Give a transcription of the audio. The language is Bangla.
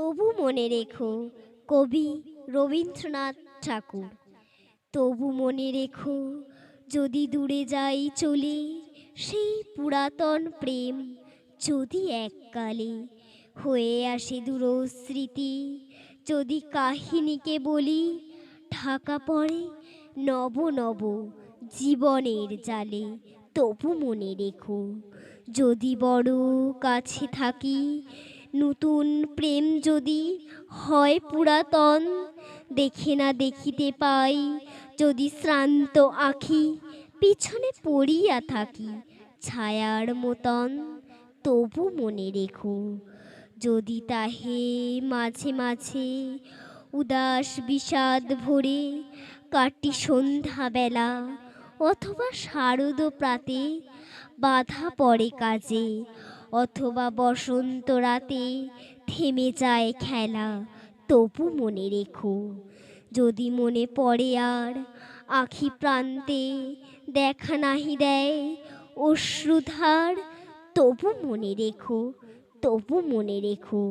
তবু মনে রেখো, কবি রবীন্দ্রনাথ ঠাকুর। তবু মনে রেখো, যদি দূরে যাই চলে, সেই পুরাতন প্রেম যদি এককালে হয়ে আসে দূরস্মৃতি, যদি কাহিনীকে বলি, ঢাকা পড়ে নব নব জীবনের জালে। তবু মনে রেখো, যদি বড় কাছে থাকি, নতুন প্রেম যদি হয় পুরাতন, দেখে না দেখিতে পাই, যদি শ্রান্ত আঁখি পিছনে পড়িয়া থাকি ছায়ার মতন। তবু মনে রেখো, যদি তাহে মাঝে মাঝে উদাস বিষাদ ভরে কাটি সন্ধ্যাবেলা, অথবা শারদ প্রাতে বাধা পড়ে কাজে, অথবা বসন্ত রাতে থেমে যায় খেলা। তবু মনে রেখো, যদি মনে পড়ে আর আখি প্রান্তে দেখা নাহি দেয় অশ্রুধার। তবু মনে রেখো, তবু মনে রেখো,